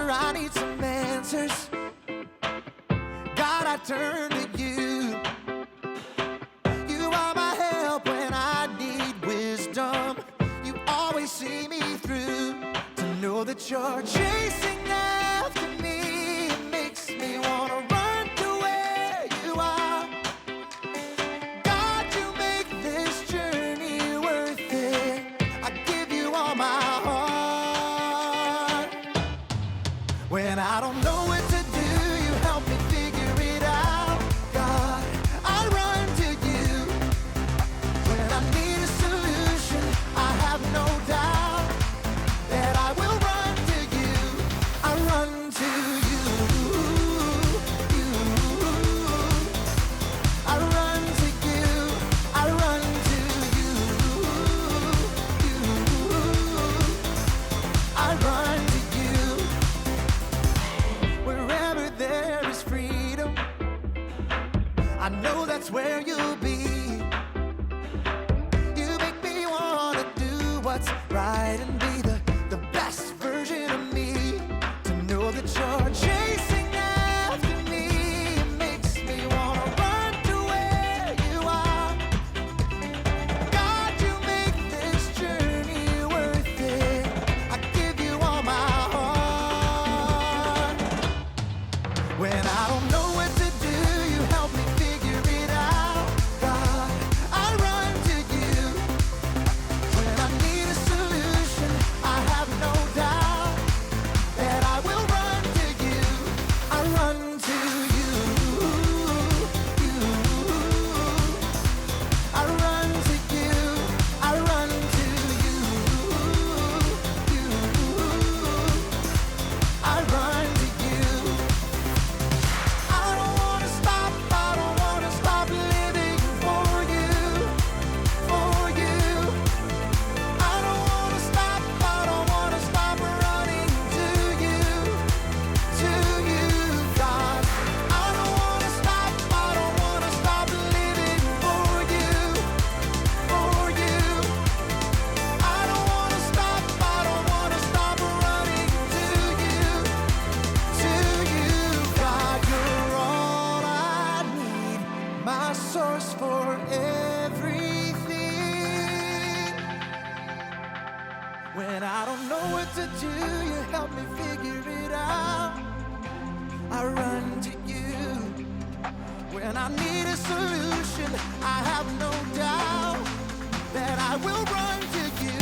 whenever I need some answers, God, I turn to you. You are my help when I need wisdom. You always see me through. To know that you're chasing after me, it makes me wanna run to where you are. God, you make this journey worth it. I give you all my heart. When I don't know what to do, you help me figure it out. God, I run to you. When I need a solution, I have no doubt that I will run to you. I run to you. I run to you. I run to you. I run to you. Wherever there is freedom, I know that's where you'll be. You make me wanna do what's right and be the best version of me. To know that you're chasing after me, it makes me wanna run to where you are. God, you make this journey worth it. I give you all my heart. When I don't know what to do, you help me figure it out. God, I run to you. When I need a solution, I have no doubt that I will run to you. I run to you. I run to you. I run to you. I run to you. I don't wanna stop. I don't wanna stop living for you. For you. I don't wanna stop. I don't wanna stop running to you. To you, God. I don't wanna stop. I don't wanna stop living for you. For you. I don't wanna stop. I don't wanna stop running to you. To you, God. You're all I need. My source for everything. When I don't know what to do, you help me figure it out. I run to you. When I need a solution, I have no doubt that I will run to you.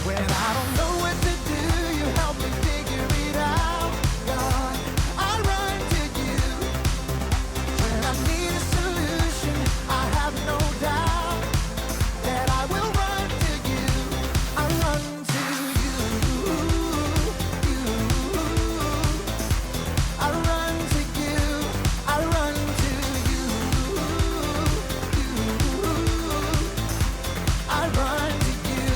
When I don't know what to do, you help me figure it out. God, I run to you. When I need a solution, I have no doubt that I will run to you. I run to you. I run to you. I run to you. I run to you.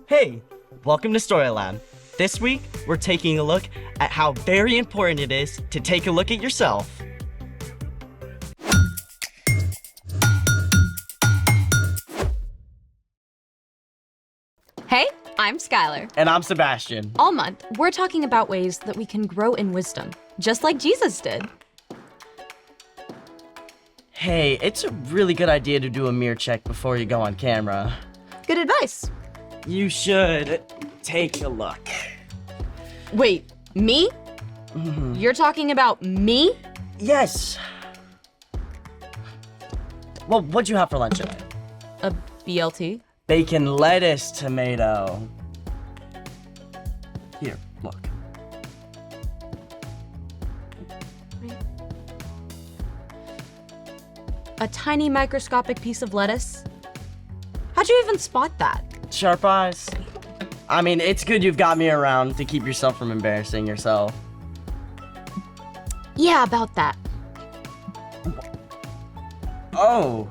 Hey, welcome to Storyland. This week, we're taking a look at how very important it is to take a look at yourself. Hey, I'm Skylar. And I'm Sebastian. All month, we're talking about ways that we can grow in wisdom, just like Jesus did. Hey, it's a really good idea to do a mirror check before you go on camera. Good advice. You should take a look. Wait, me? You're talking about me? Yes. Well, what'd you have for lunch today? A BLT? Bacon, lettuce, tomato. Here, look. A tiny microscopic piece of lettuce? How'd you even spot that? Sharp eyes. I mean, it's good you've got me around to keep yourself from embarrassing yourself. Yeah, about that. Oh.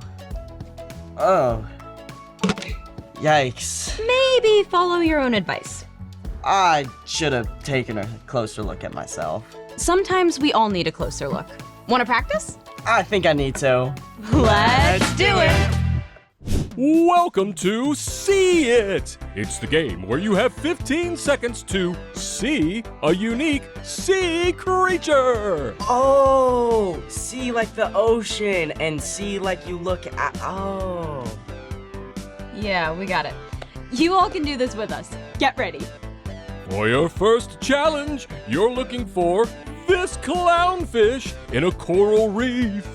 Yikes. Maybe follow your own advice. I should have taken a closer look at myself. Sometimes we all need a closer look. Want to practice? I think I need to. Let's do it! Welcome to See It! It's the game where you have 15 seconds to see a unique sea creature! Oh, sea like the ocean and sea like you look at. Oh. Yeah, we got it. You all can do this with us. Get ready. For your first challenge, you're looking for this clownfish in a coral reef.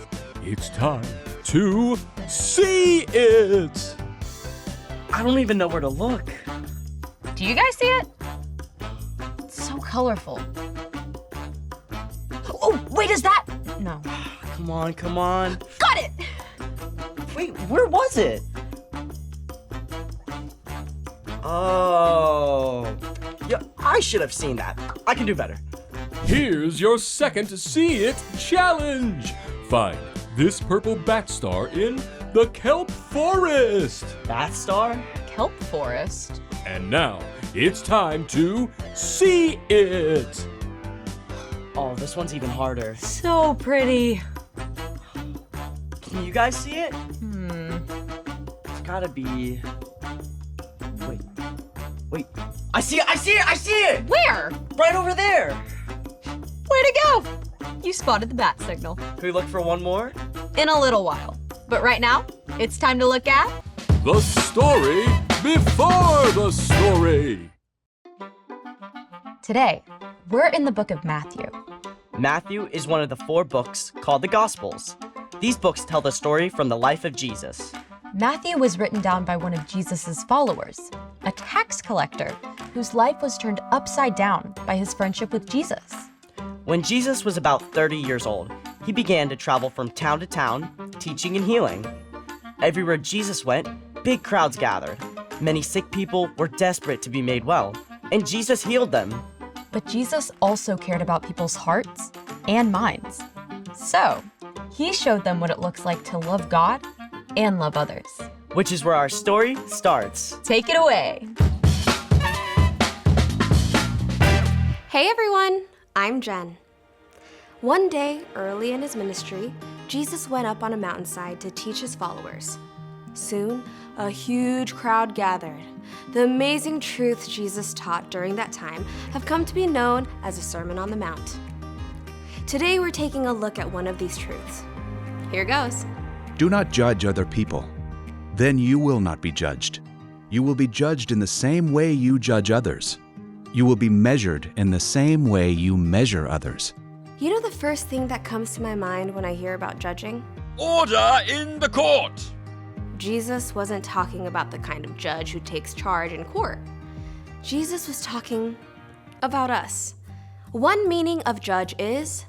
It's time to see it! I don't even know where to look. Do you guys see it? It's so colorful. Oh, wait, is that? No. Come on, come on. Got it! Wait, where was it? Oh. Yeah, I should have seen that. I can do better. Here's your second See It challenge! Find this purple bat star in the kelp forest! Bat star? Kelp forest. And now, it's time to see it! Oh, this one's even harder. So pretty. Can you guys see it? It's gotta be... Wait. I see it, I see it, I see it! Where? Right over there! Way to go! You spotted the bat signal. Can we look for one more? In a little while. But right now, it's time to look at... The story before the story! Today, we're in the book of Matthew. Matthew is one of the 4 books called the Gospels. These books tell the story from the life of Jesus. Matthew was written down by one of Jesus' followers, a tax collector whose life was turned upside down by his friendship with Jesus. When Jesus was about 30 years old, he began to travel from town to town, teaching and healing. Everywhere Jesus went, big crowds gathered. Many sick people were desperate to be made well, and Jesus healed them. But Jesus also cared about people's hearts and minds. So, he showed them what it looks like to love God and love others. Which is where our story starts. Take it away. Hey everyone, I'm Jen. One day, early in his ministry, Jesus went up on a mountainside to teach his followers. Soon, a huge crowd gathered. The amazing truths Jesus taught during that time have come to be known as the Sermon on the Mount. Today, we're taking a look at one of these truths. Here goes. Do not judge other people. Then you will not be judged. You will be judged in the same way you judge others. You will be measured in the same way you measure others. You know the first thing that comes to my mind when I hear about judging? Order in the court! Jesus wasn't talking about the kind of judge who takes charge in court. Jesus was talking about us. One meaning of judge is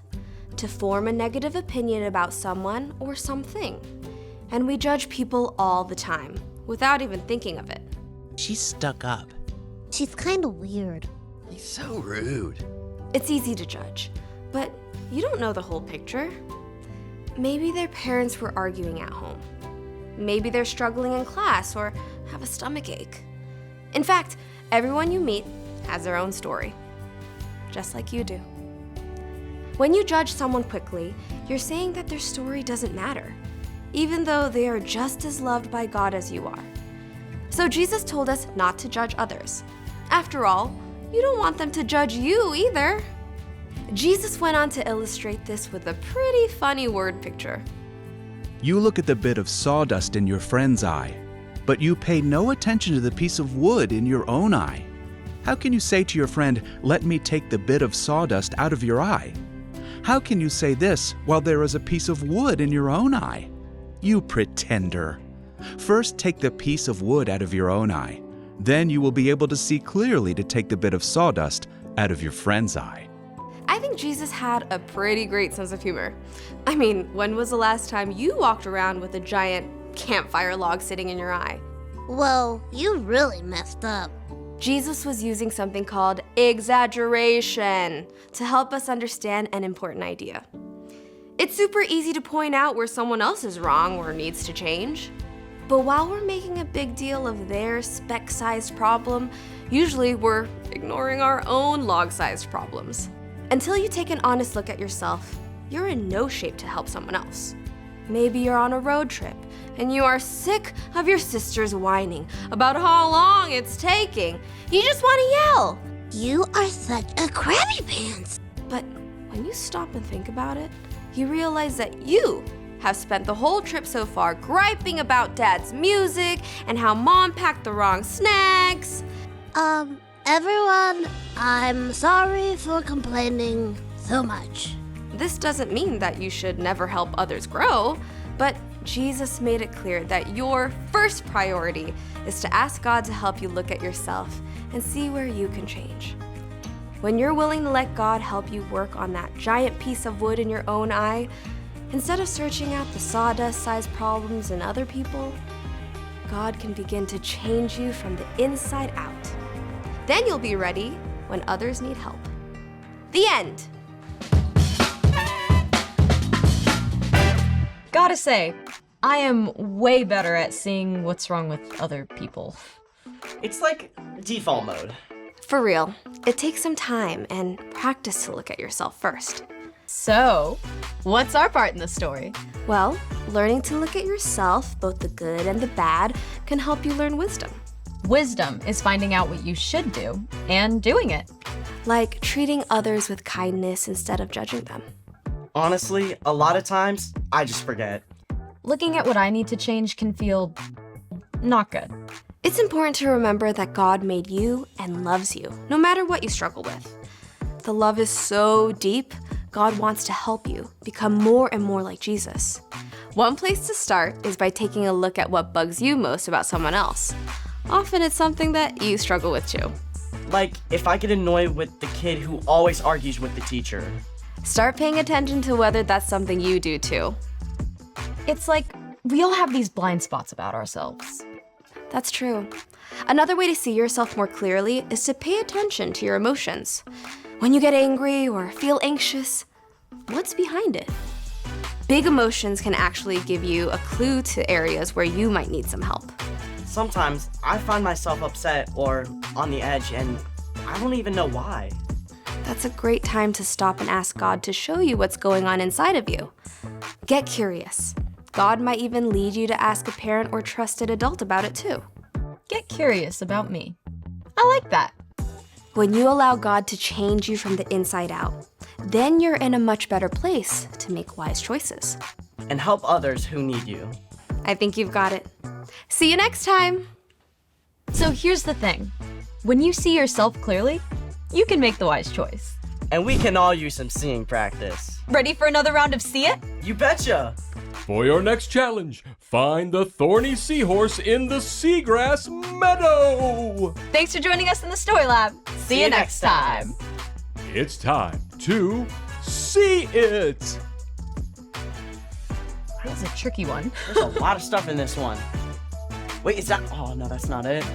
to form a negative opinion about someone or something. And we judge people all the time, without even thinking of it. She's stuck up. She's kind of weird. He's so rude. It's easy to judge, but you don't know the whole picture. Maybe their parents were arguing at home. Maybe they're struggling in class or have a stomach ache. In fact, everyone you meet has their own story, just like you do. When you judge someone quickly, you're saying that their story doesn't matter, even though they are just as loved by God as you are. So Jesus told us not to judge others. After all, you don't want them to judge you either. Jesus went on to illustrate this with a pretty funny word picture. You look at the bit of sawdust in your friend's eye, but you pay no attention to the piece of wood in your own eye. How can you say to your friend, "Let me take the bit of sawdust out of your eye"? How can you say this while there is a piece of wood in your own eye? You pretender. First take the piece of wood out of your own eye. Then you will be able to see clearly to take the bit of sawdust out of your friend's eye. I think Jesus had a pretty great sense of humor. I mean, when was the last time you walked around with a giant campfire log sitting in your eye? Well, you really messed up. Jesus was using something called exaggeration to help us understand an important idea. It's super easy to point out where someone else is wrong or needs to change. But while we're making a big deal of their speck-sized problem, usually we're ignoring our own log-sized problems. Until you take an honest look at yourself, you're in no shape to help someone else. Maybe you're on a road trip and you are sick of your sisters whining about how long it's taking. You just want to yell. You are such a crabby pants. But when you stop and think about it, you realize that you have spent the whole trip so far griping about Dad's music and how Mom packed the wrong snacks. Everyone, I'm sorry for complaining so much. This doesn't mean that you should never help others grow, but Jesus made it clear that your first priority is to ask God to help you look at yourself and see where you can change. When you're willing to let God help you work on that giant piece of wood in your own eye, instead of searching out the sawdust-sized problems in other people, God can begin to change you from the inside out. Then you'll be ready when others need help. The end. Gotta say, I am way better at seeing what's wrong with other people. It's like default mode. For real, it takes some time and practice to look at yourself first. So, what's our part in the story? Well, learning to look at yourself, both the good and the bad, can help you learn wisdom. Wisdom is finding out what you should do and doing it. Like treating others with kindness instead of judging them. Honestly, a lot of times, I just forget. Looking at what I need to change can feel not good. It's important to remember that God made you and loves you, no matter what you struggle with. The love is so deep, God wants to help you become more and more like Jesus. One place to start is by taking a look at what bugs you most about someone else. Often it's something that you struggle with too. Like, if I get annoyed with the kid who always argues with the teacher. Start paying attention to whether that's something you do too. It's like we all have these blind spots about ourselves. That's true. Another way to see yourself more clearly is to pay attention to your emotions. When you get angry or feel anxious, what's behind it? Big emotions can actually give you a clue to areas where you might need some help. Sometimes I find myself upset or on the edge and I don't even know why. That's a great time to stop and ask God to show you what's going on inside of you. Get curious. God might even lead you to ask a parent or trusted adult about it too. Get curious about me. I like that. When you allow God to change you from the inside out, then you're in a much better place to make wise choices. And help others who need you. I think you've got it. See you next time. So here's the thing. When you see yourself clearly, you can make the wise choice. And we can all use some seeing practice. Ready for another round of See It? You betcha! For your next challenge, find the thorny seahorse in the seagrass meadow. Thanks for joining us in the Story Lab. See you next time. It's time to see it. That was a tricky one. There's a lot of stuff in this one. Wait, is that? Oh, no, that's not it.